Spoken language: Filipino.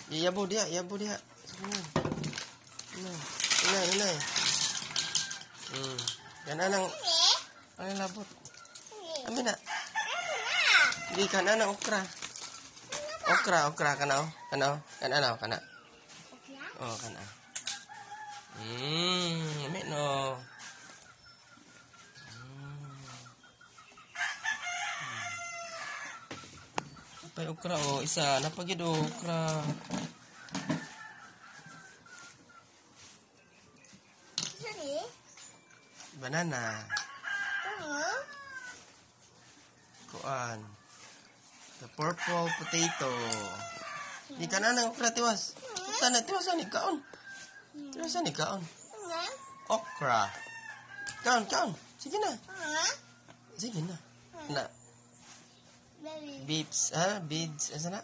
Yabo dia. Ini. Kananang labot. Amin na. Di kananang okra. Okra kana. Oh, kana. Amin no. Pay okra isa napagid okra. Banana. Kuan. The purple potato. Di ka na ng okra tiwas. Punta na tiwas ni kaon. Okra. Kaon. Sige na. Na. Beads, beads. Asa na?